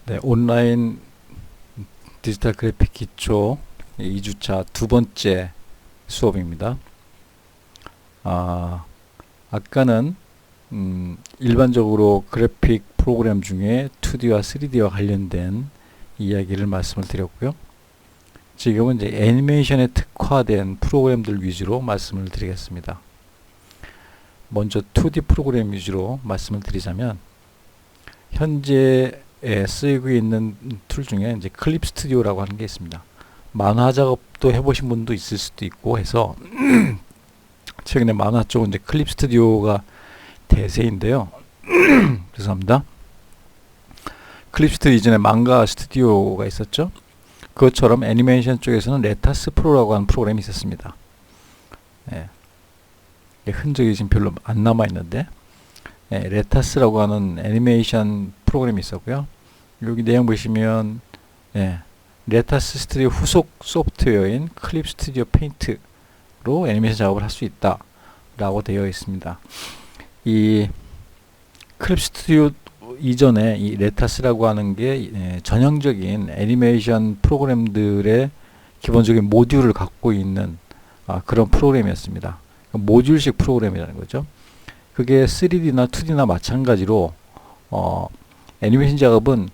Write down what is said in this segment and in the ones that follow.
네, 온라인 디지털 그래픽 기초 2주차 두 번째 수업입니다. 아까는 일반적으로 그래픽 프로그램 중에 2D와 3D와 관련된 이야기를 말씀을 드렸고요. 지금은 이제 애니메이션에 특화된 프로그램들 위주로 말씀을 드리겠습니다. 먼저 2D 프로그램 위주로 말씀을 드리자면 현재 쓰이고 있는 툴 중에 이제 클립 스튜디오라고 하는 게 있습니다. 만화 작업도 해보신 분도 있을 수도 있고 해서 최근에 만화 쪽은 이제 클립 스튜디오가 대세인데요. 죄송합니다. 클립 스튜디오 이전에 망가 스튜디오가 있었죠. 그것처럼 애니메이션 쪽에서는 레타스 프로라고 하는 프로그램이 있었습니다. 흔적이 지금 별로 안 남아 있는데 레타스라고 하는 애니메이션 프로그램이 있었고요. 여기 내용 보시면 레타스 스튜디오 후속 소프트웨어인 클립 스튜디오 페인트로 애니메이션 작업을 할 수 있다 라고 되어 있습니다. 이 클립 스튜디오 이전에 이 레타스라고 하는 게 전형적인 애니메이션 프로그램들의 기본적인 모듈을 갖고 있는 그런 프로그램이었습니다. 모듈식 프로그램이라는 거죠. 그게 3D나 2D나 마찬가지로 애니메이션 작업은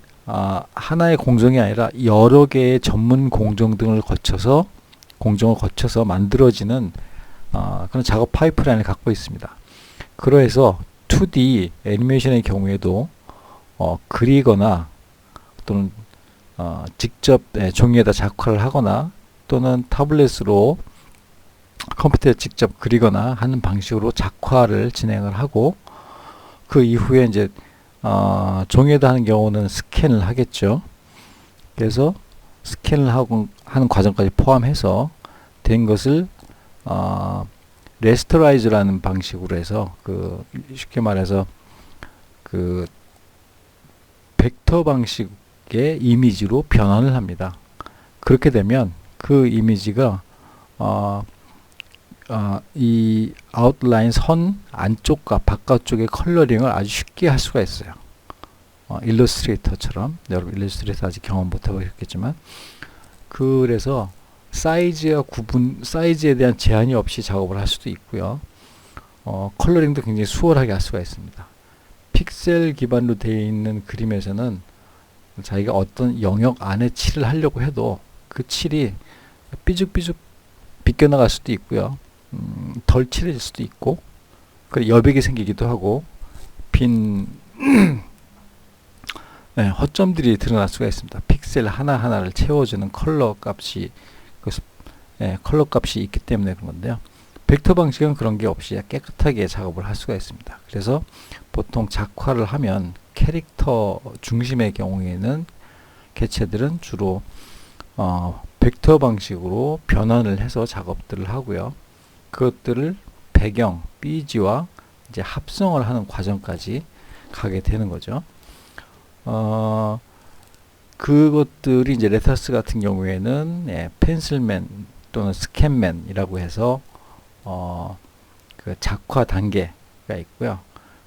하나의 공정이 아니라 여러 개의 전문 공정을 거쳐서 만들어지는 그런 작업 파이프라인을 갖고 있습니다. 그래서 2D 애니메이션의 경우에도 그리거나 또는 직접 종이에다 작화를 하거나 또는 타블렛으로 컴퓨터에 직접 그리거나 하는 방식으로 작화를 진행을 하고 그 이후에 이제 종이에다 하는 경우는 스캔을 하겠죠. 그래서 스캔을 하고 하는 과정까지 포함해서 된 것을 레스터라이즈라는 방식으로 해서 쉽게 말해서 벡터 방식의 이미지로 변환을 합니다. 그렇게 되면 그 이미지가 이 아웃라인 선 안쪽과 바깥쪽의 컬러링을 아주 쉽게 할 수가 있어요. 일러스트레이터처럼, 여러분 일러스트레이터 아직 경험 못 해보셨겠지만, 그래서 사이즈에 대한 제한이 없이 작업을 할 수도 있고요. 컬러링도 굉장히 수월하게 할 수가 있습니다. 픽셀 기반으로 되어 있는 그림에서는 자기가 어떤 영역 안에 칠을 하려고 해도 그 칠이 삐죽삐죽 비껴나갈 수도 있고요. 덜 칠해질 수도 있고, 그리고 여백이 생기기도 하고, 빈 허점들이 드러날 수가 있습니다. 픽셀 하나하나를 채워주는 컬러 값이 있기 때문에 그런 건데요. 벡터 방식은 그런 게 없이 깨끗하게 작업을 할 수가 있습니다. 그래서 보통 작화를 하면 캐릭터 중심의 경우에는 개체들은 주로 벡터 방식으로 변환을 해서 작업들을 하고요. 그것들을 배경, BG와 이제 합성을 하는 과정까지 가게 되는 거죠. 그것들이 이제 레타스 같은 경우에는 펜슬맨 또는 스캔맨이라고 해서 그 작화 단계가 있고요.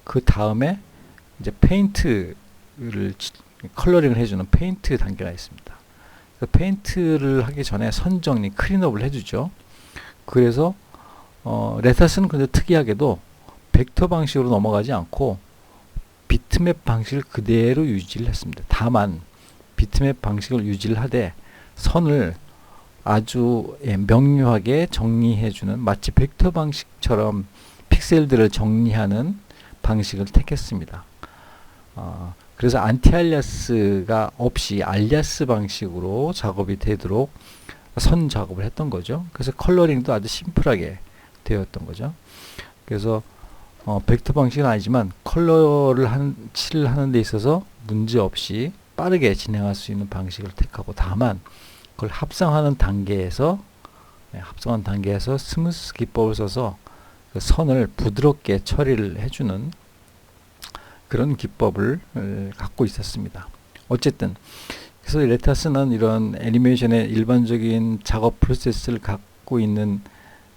그 다음에 이제 페인트를 컬러링을 해주는 페인트 단계가 있습니다. 페인트를 하기 전에 선정리, 클린업을 해주죠. 그래서 레타스는 근데 특이하게도 벡터 방식으로 넘어가지 않고 비트맵 방식을 그대로 유지를 했습니다. 다만 비트맵 방식을 유지를 하되 선을 아주 명료하게 정리해주는, 마치 벡터 방식처럼 픽셀들을 정리하는 방식을 택했습니다. 그래서 안티알리아스가 없이 알리아스 방식으로 작업이 되도록 선 작업을 했던 거죠. 그래서 컬러링도 아주 심플하게 되었던 거죠. 그래서 벡터 방식은 아니지만 칠을 하는 데 있어서 문제 없이 빠르게 진행할 수 있는 방식을 택하고, 다만 그걸 합성하는 단계에서 스무스 기법을 써서 그 선을 부드럽게 처리를 해주는 그런 기법을 갖고 있었습니다. 어쨌든 그래서 레타스는 이런 애니메이션의 일반적인 작업 프로세스를 갖고 있는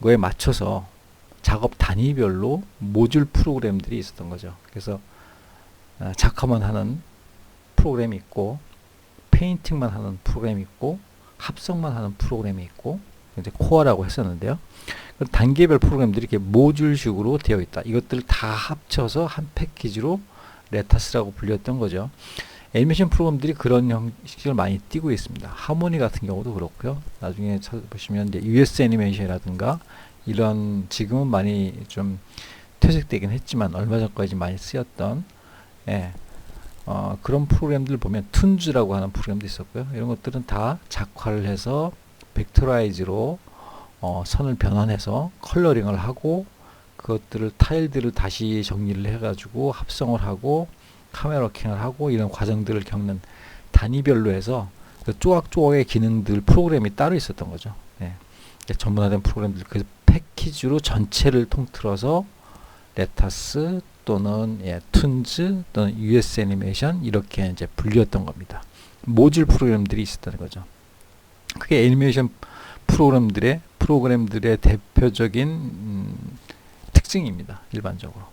거에 맞춰서 작업 단위별로 모듈 프로그램들이 있었던 거죠. 그래서 작화만 하는 프로그램이 있고, 페인팅만 하는 프로그램이 있고 합성만 하는 프로그램이 있고 이제 코어라고 했었는데요. 단계별 프로그램들이 이렇게 모듈식으로 되어 있다. 이것들을 다 합쳐서 한 패키지로 레타스라고 불렸던 거죠. 애니메이션 프로그램들이 그런 형식을 많이 띄고 있습니다. 하모니 같은 경우도 그렇고요. 나중에 찾아보시면 이제 US 애니메이션이라든가 이런 지금은 많이 좀 퇴색되긴 했지만 얼마 전까지 많이 쓰였던 그런 프로그램들 보면 툰즈라고 하는 프로그램도 있었고요. 이런 것들은 다 작화를 해서 벡터라이즈로 선을 변환해서 컬러링을 하고 그것들을 타일들을 다시 정리를 해가지고 합성을 하고 카메라 워킹을 하고 이런 과정들을 겪는 단위별로 해서 그 조각조각의 기능들 프로그램이 따로 있었던 거죠. 전문화된 프로그램들 그 패키지로 전체를 통틀어서 레타스 또는 툰즈 또는 US 애니메이션 이렇게 이제 불렸던 겁니다. 모듈 프로그램들이 있었다는 거죠. 그게 애니메이션 프로그램들의 대표적인 특징입니다. 일반적으로.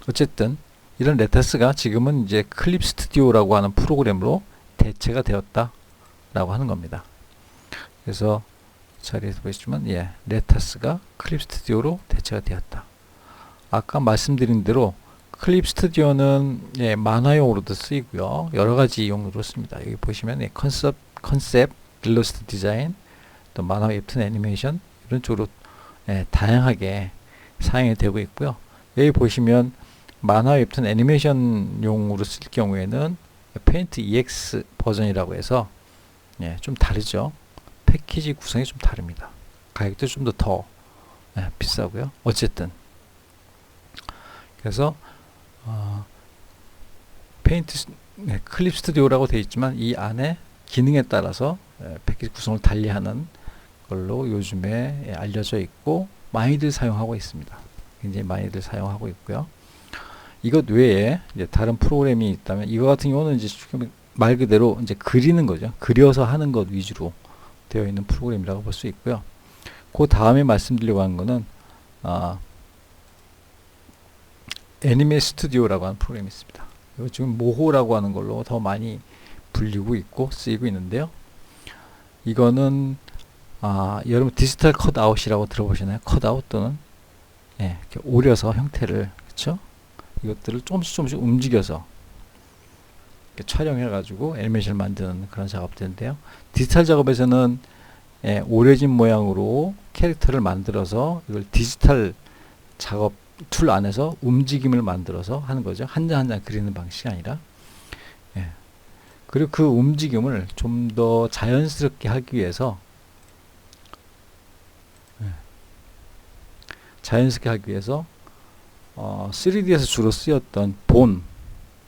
어쨌든 이런 레타스가 지금은 이제 클립 스튜디오라고 하는 프로그램으로 대체가 되었다라고 하는 겁니다. 그래서 자리에서 보시면 레타스가 클립 스튜디오로 대체가 되었다. 아까 말씀드린 대로 클립 스튜디오는 만화용으로도 쓰이고요. 여러 가지 용도로 씁니다. 여기 보시면 컨셉, 일러스트 디자인, 또 만화 웹툰 애니메이션 이런 쪽으로 다양하게 사용이 되고 있고요. 여기 보시면 만화 웹툰 애니메이션용으로 쓸 경우에는 페인트 EX 버전이라고 해서 좀 다르죠. 패키지 구성이 좀 다릅니다. 가격도 좀 더 비싸고요. 어쨌든 그래서 페인트 클립 스튜디오라고 되어 있지만 이 안에 기능에 따라서 패키지 구성을 달리하는 걸로 요즘에 알려져 있고 많이들 사용하고 있습니다. 굉장히 많이들 사용하고 있고요. 이것 외에 이제 다른 프로그램이 있다면 이거 같은 경우는 이제 말 그대로 이제 그리는 거죠. 그려서 하는 것 위주로 되어 있는 프로그램이라고 볼 수 있고요. 그 다음에 말씀드리려고 하는 거는 애니메 스튜디오라고 하는 프로그램이 있습니다. 이거 지금 모호라고 하는 걸로 더 많이 불리고 있고 쓰이고 있는데요. 이거는 여러분 디지털 컷아웃이라고 들어보시나요? 컷아웃 또는 이렇게 오려서 형태를 그렇죠? 이것들을 조금씩 움직여서 촬영해 가지고 애니메이션을 만드는 그런 작업들인데요. 디지털 작업에서는 오려진 모양으로 캐릭터를 만들어서 이걸 디지털 작업 툴 안에서 움직임을 만들어서 하는 거죠. 한 장 한 장 그리는 방식이 아니라 그리고 그 움직임을 좀 더 자연스럽게 하기 위해서 3D에서 주로 쓰였던 본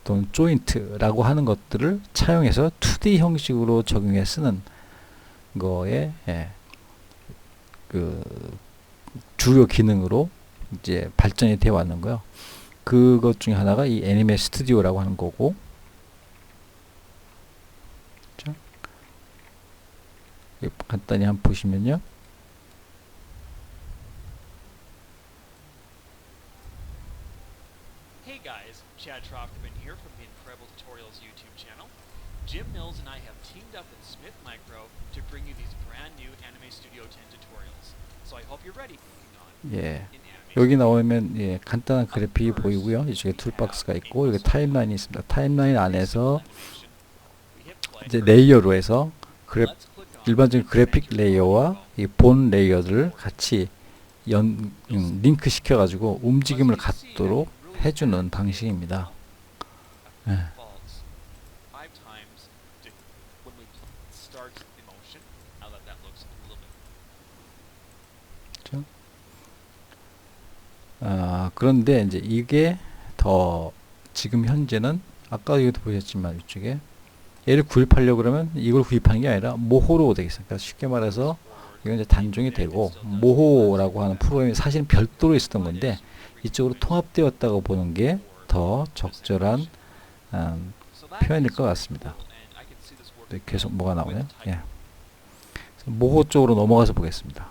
또는 조인트라고 하는 것들을 차용해서 2D 형식으로 적용해 쓰는 거에 그 주요 기능으로 이제 발전이 되어 왔는 거요. 그것 중에 하나가 이 애니메 스튜디오라고 하는 거고, 그렇죠? 간단히 한번 보시면요. Hey guys, Chad Trochterman here from the Incredible Tutorials YouTube channel. Jim Mills and I have teamed up with Smith Micro to bring you these brand new Anime Studio 10 tutorials. So I hope you're ready. 여기 나오면 간단한 그래픽이 보이고요. 이쪽에 툴박스가 있고 여기 타임라인이 있습니다. 타임라인 안에서 이제 레이어로 해서 일반적인 그래픽 레이어와 이 본 레이어를 같이 링크 시켜 가지고 움직임을 갖도록 해주는 방식입니다. 그런데 이제 이게 더 지금 현재는 아까 여기도 보셨지만 이쪽에 얘를 구입하려고 그러면 이걸 구입하는 게 아니라 모호로 되겠습니다. 쉽게 말해서 이건 이제 단종이 되고 모호라고 하는 프로그램이 사실은 별도로 있었던 건데 이쪽으로 통합되었다고 보는 게 더 적절한 표현일 것 같습니다. 계속 뭐가 나오네요. 모호 쪽으로 넘어가서 보겠습니다.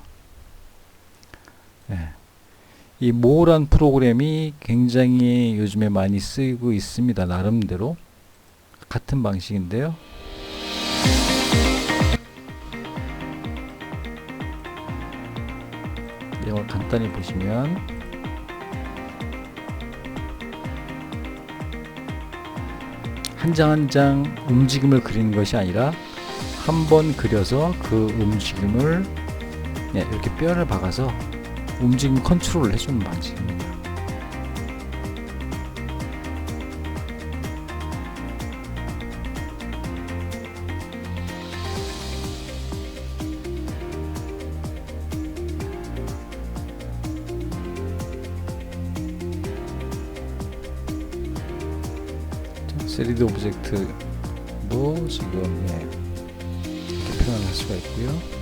이 모호란 프로그램이 굉장히 요즘에 많이 쓰이고 있습니다. 나름대로. 같은 방식인데요. 내용을 간단히 보시면 한 장 한 장 움직임을 그리는 것이 아니라 한 번 그려서 그 움직임을 이렇게 뼈를 박아서 움직임 컨트롤을 해주는 방식입니다. 자, 3D 오브젝트도 지금 이렇게 표현할 수가 있고요.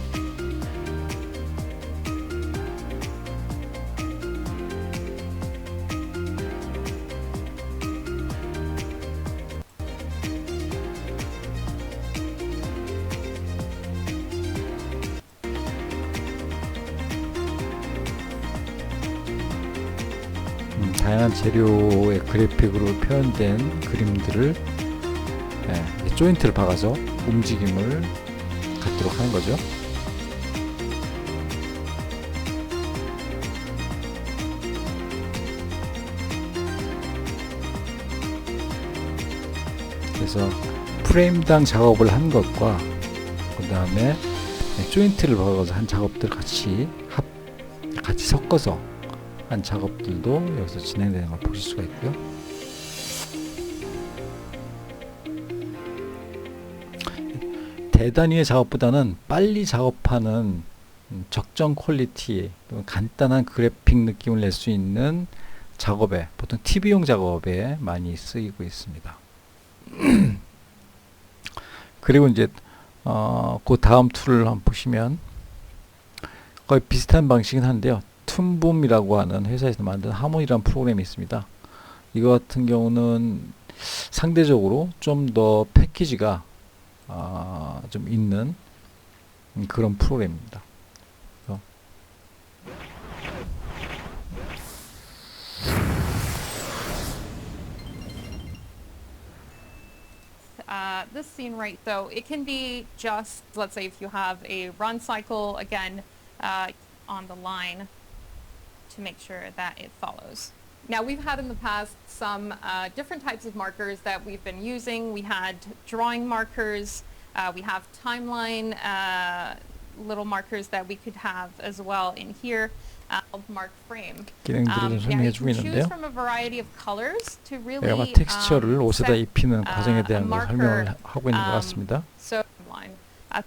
다양한 재료의 그래픽으로 표현된 그림들을 조인트를 박아서 움직임을 갖도록 하는 거죠. 그래서 프레임당 작업을 한 것과 그 다음에 조인트를 박아서 한 작업들 같이 섞어서 한 작업들도 여기서 진행되는 걸 보실 수가 있고요. 대단위의 작업보다는 빨리 작업하는 적정 퀄리티, 간단한 그래픽 느낌을 낼 수 있는 작업에, 보통 TV용 작업에 많이 쓰이고 있습니다. 그리고 이제 그 다음 툴을 한번 보시면 거의 비슷한 방식이긴 한데요. 툰붐이라고 하는 회사에서 만든 하모니라는 프로그램이 있습니다. 이거 같은 경우는 상대적으로 좀 더 패키지가 좀 있는 그런 프로그램입니다. This scene right, so it can be just, let's say if you have a run cycle, again, on the line to make sure that it follows. Now we've had in the past some different types of markers that we've been using. We had drawing markers, we have timeline little markers that we could have as well in here. Mark frame. 기능들을 좀 설명해 주고 있는데요. From a variety of colors to really 내가 텍스처를 옷에다 set, 입히는 과정에 대한 걸 marker, 설명을 하고 있는 것 같습니다. So line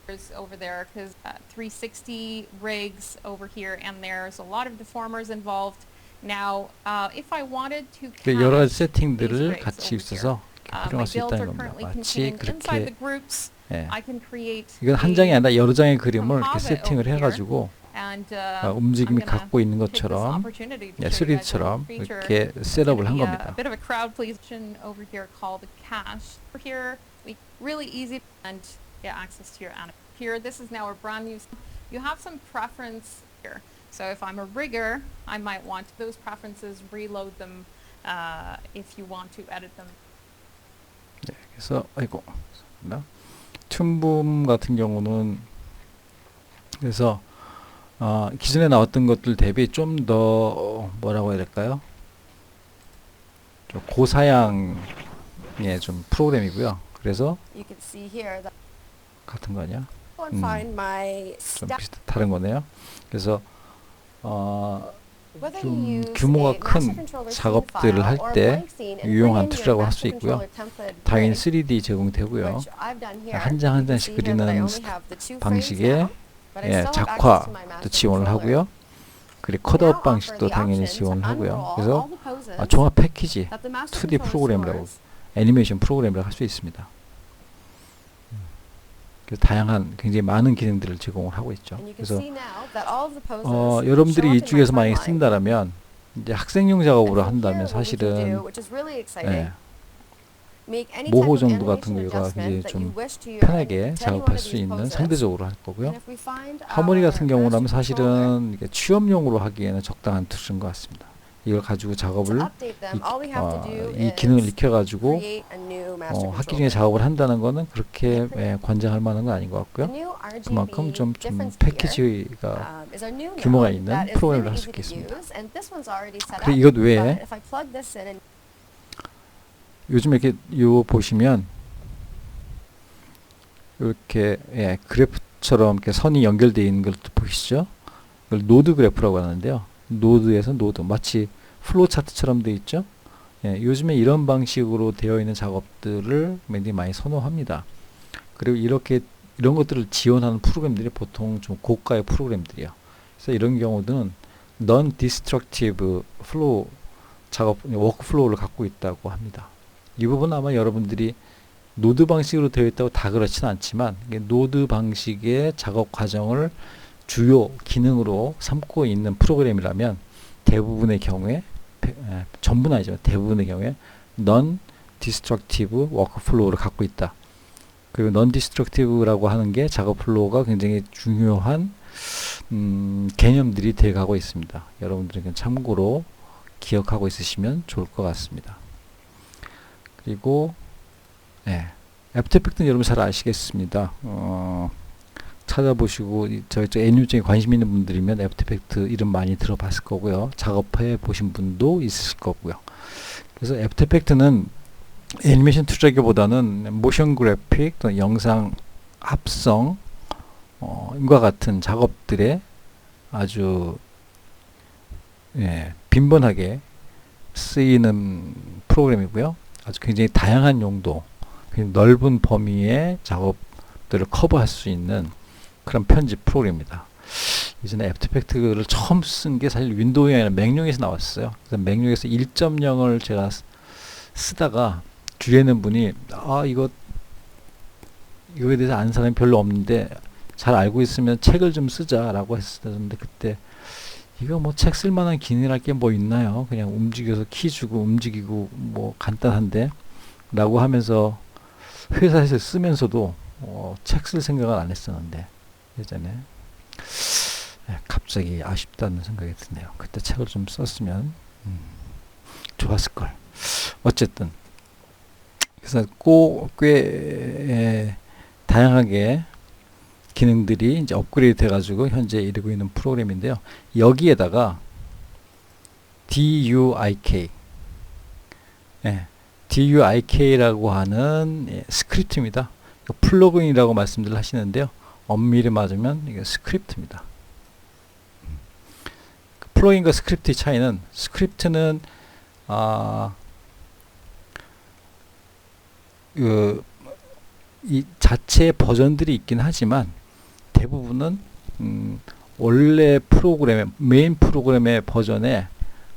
there's over there because 360 rigs over here, and there's a lot of deformers involved. Now, if I wanted to 여러 가지 these 세팅들을 rigs 같이 over 있어서 my 활용할 수 builds 있다는 are 겁니다. currently 마치 contained inside the 그렇게 groups. I can create 이건 한 장이 아니라 여러 장의 그림을 이렇게 composite 세팅을 over here. 해가지고 And, 움직임이 I'm gonna 갖고 있는 take this 것처럼 opportunity to show you guys a 3D처럼 feature. 이렇게 셋업을 한 A 겁니다. bit of a crowd pleasing over here called cache. Over here, we really easy and get access to your animation. Here, this is now a brand new. You have some preference here. So if I'm a rigger, I might want those preferences, reload them if you want to edit them. 네, 그래서 툰붐 같은 경우는 그래서 기존에 나왔던 것들 대비 좀 더 뭐라고 해야 될까요? 좀 고사양의 좀 프로그램이고요. 그래서 You can see here that 같은 거 아니야? and find my 좀 step. 다른 거네요. 그래서 Whether 좀 you use 규모가 a master 큰 controller scene 작업들을 file 할 or a 때 blank scene and bring 유용한 in your 툴이라고 할 수 master 있고요. controller template 당연히 grid, 3D 제공되고요. which I've done here. 한 장 한 You can 장씩 see here that I 그리는 only have the two frames 방식의 now, but I still have access to my 작화도 master 지원을 controller. 하고요. 그리고 Now 컷업 offer 방식도 the 당연히 option to 지원을 하고요. unroll 그래서 all the poses 종합 패키지 that the master 2D controller 프로그램이라고 stores. 애니메이션 프로그램이라고 할 수 있습니다. 그래서 다양한 굉장히 많은 기능들을 제공을 하고 있죠. And you can 그래서 see now that all of the poses show up 여러분들이 in my 이쪽에서 만약에 timeline. 쓴다라면 이제 학생용 작업으로 And from 한다면 here, what we can do, 사실은 which is really exciting, 예, make any 모호 type of 정도 같은 animation 거가 adjustment 굉장히 that 좀 you wish to 편하게 any one 작업할 of 수 these 있는 poses. 상대적으로 할 거고요. And if we find 하모니 our 같은 경우라면 master controller, 사실은 이게 취업용으로 하기에는 적당한 툴인 것 같습니다. 이걸 가지고 to 작업을 update them, all we have to do 이 기능을 is 익혀가지고 create a new master 학기 control 중에 plane. 작업을 한다는 거는 그렇게 관장할 만한 건 아닌 것 The 같고요. new RGB 그만큼 좀 difference here, 패키지가 is our new 규모가 node 있는 that is 프로그램을 really 할 수 easy to 있겠습니다. use, and this one's already set 그리고 up. 이것 외에 But if I plug this in and 요즘 이렇게 요 보시면 이렇게 그래프처럼 이렇게 선이 연결되어 있는 걸 보이시죠? 이걸 노드 그래프라고 하는데요. 노드에서 노드, 마치 플로우 차트처럼 되어 있죠? 요즘에 이런 방식으로 되어 있는 작업들을 굉장히 많이 선호합니다. 그리고 이런 것들을 지원하는 프로그램들이 보통 좀 고가의 프로그램들이에요. 그래서 이런 경우들은 non-destructive flow 작업, 워크플로우를 갖고 있다고 합니다. 이 부분은 아마 여러분들이 노드 방식으로 되어 있다고 다 그렇지는 않지만 노드 방식의 작업 과정을 주요 기능으로 삼고 있는 프로그램이라면 대부분의 경우에 전부는 아니지만 대부분의 경우에 non-destructive workflow를 갖고 있다. 그리고 non-destructive라고 하는 게 작업 플로우가 굉장히 중요한 개념들이 되어가고 있습니다. 여러분들에게 참고로 기억하고 있으시면 좋을 것 같습니다. 그리고 애프터 이펙트는 여러분 잘 아시겠습니다. 찾아보시고 저 N유증에 관심 있는 분들이면 애프터 이펙트 이름 많이 들어봤을 거고요. 작업해 보신 분도 있을 거고요. 그래서 애프터 이펙트는 애니메이션 툴이라기보다는 모션 그래픽 또는 영상 합성 과 같은 작업들에 아주 빈번하게 쓰이는 프로그램이고요. 아주 굉장히 다양한 용도, 굉장히 넓은 범위의 작업들을 커버할 수 있는 그런 편집 프로그램입니다. 이전에 애프터 이펙트를 처음 쓴 게 사실 윈도우가 아니라 맥용에서 나왔어요. 그래서 맥용에서 1.0을 제가 쓰다가 주위에 있는 분이 이거에 대해서 아는 사람이 별로 없는데 잘 알고 있으면 책을 좀 쓰자라고 했었는데, 그때 이거 뭐 책 쓸만한 기능이랄 게 뭐 있나요? 그냥 움직여서 키 주고 움직이고 뭐 간단한데 라고 하면서 회사에서 쓰면서도 책 쓸 생각을 안 했었는데 예전에 갑자기 아쉽다는 생각이 드네요. 그때 책을 좀 썼으면 좋았을걸. 어쨌든 그래서 꽤 다양하게 기능들이 이제 업그레이드 돼가지고 현재 이르고 있는 프로그램인데요. 여기에다가 DUIK, DUIK라고 하는 스크립트입니다. 플러그인이라고 말씀들 하시는데요. 엄밀히 맞으면 이게 스크립트입니다. 플러그인과 스크립트의 차이는, 스크립트는 이 자체의 버전들이 있긴 하지만 대부분은 원래 프로그램의 메인 프로그램의 버전에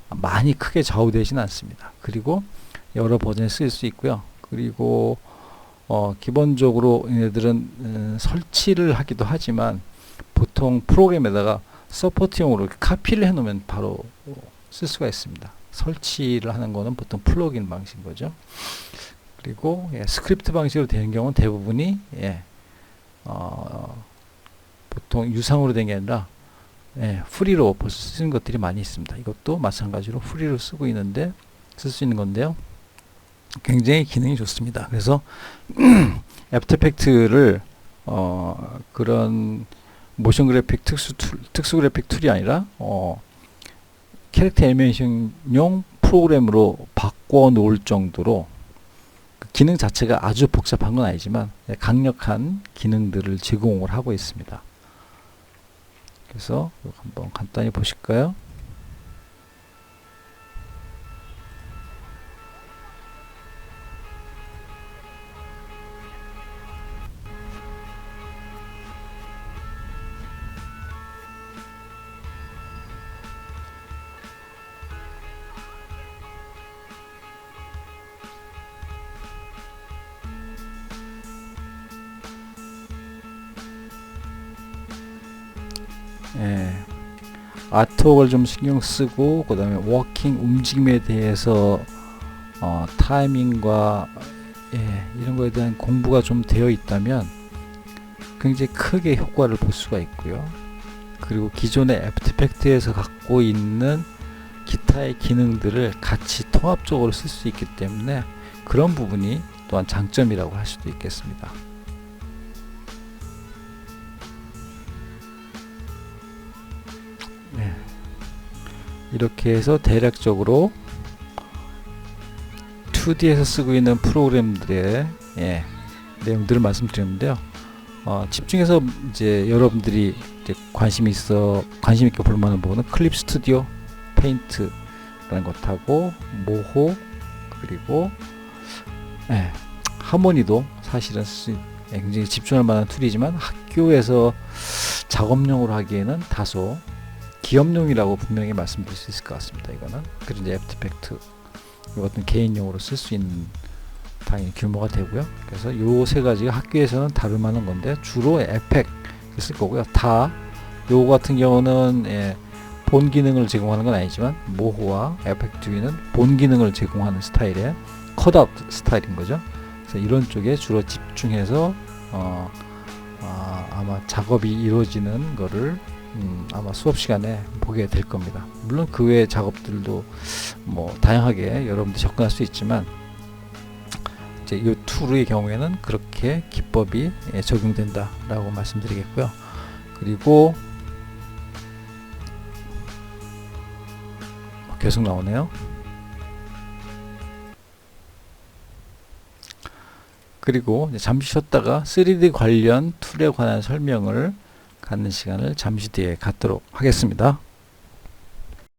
많이 크게 좌우되지는 않습니다. 그리고 여러 버전에 쓰일 수 있고요. 그리고 기본적으로 얘네들은 설치를 하기도 하지만 보통 프로그램에다가 서포트용으로 카피를 해놓으면 바로 쓸 수가 있습니다. 설치를 하는 거는 보통 플러그인 방식인 거죠. 그리고 스크립트 방식으로 되는 경우는 대부분이 보통 유상으로 된 게 아니라 프리로 벌써 쓰는 것들이 많이 있습니다. 이것도 마찬가지로 프리로 쓰고 있는데 쓸 수 있는 건데요. 굉장히 기능이 좋습니다. 그래서 애프터 이펙트를 그런 모션 그래픽 특수 그래픽 툴이 아니라 캐릭터 애니메이션용 프로그램으로 바꿔 놓을 정도로 기능 자체가 아주 복잡한 건 아니지만 강력한 기능들을 제공을 하고 있습니다. 그래서 한번 간단히 보실까요? 아트웍을 좀 신경 쓰고 그 다음에 워킹 움직임에 대해서 타이밍과 이런 거에 대한 공부가 좀 되어 있다면 굉장히 크게 효과를 볼 수가 있고요. 그리고 기존의 애프터 이펙트에서 갖고 있는 기타의 기능들을 같이 통합적으로 쓸 수 있기 때문에 그런 부분이 또한 장점이라고 할 수도 있겠습니다. 네. 이렇게 해서 대략적으로 2D에서 쓰고 있는 프로그램들의 내용들을 말씀드렸는데요. 집중해서 이제 여러분들이 이제 관심 있게 볼 만한 부분은 클립 스튜디오, 페인트라는 것하고 모호, 그리고 하모니도 사실은 굉장히 집중할 만한 툴이지만 학교에서 작업용으로 하기에는 다소 기업용이라고 분명히 말씀드릴 수 있을 것 같습니다. 이거는 그리고 이제 애프터 이펙트 이것은 개인용으로 쓸 수 있는 당연히 규모가 되고요. 그래서 요 세 가지가 학교에서는 다룰 만한 건데 주로 에펙을 쓸 거고요. 요거 같은 경우는 본 기능을 제공하는 건 아니지만 모호와 에펙트위는 본 기능을 제공하는 스타일의 컷아웃 스타일인 거죠. 그래서 이런 쪽에 주로 집중해서 아마 작업이 이루어지는 거를 아마 수업 시간에 보게 될 겁니다. 물론 그 외의 작업들도 뭐 다양하게 여러분들이 접근할 수 있지만 이제 이 툴의 경우에는 그렇게 기법이 적용된다라고 말씀드리겠고요. 그리고 계속 나오네요. 그리고 이제 잠시 쉬었다가 3D 관련 툴에 관한 설명을 갖는 시간을 잠시 뒤에 갖도록 하겠습니다.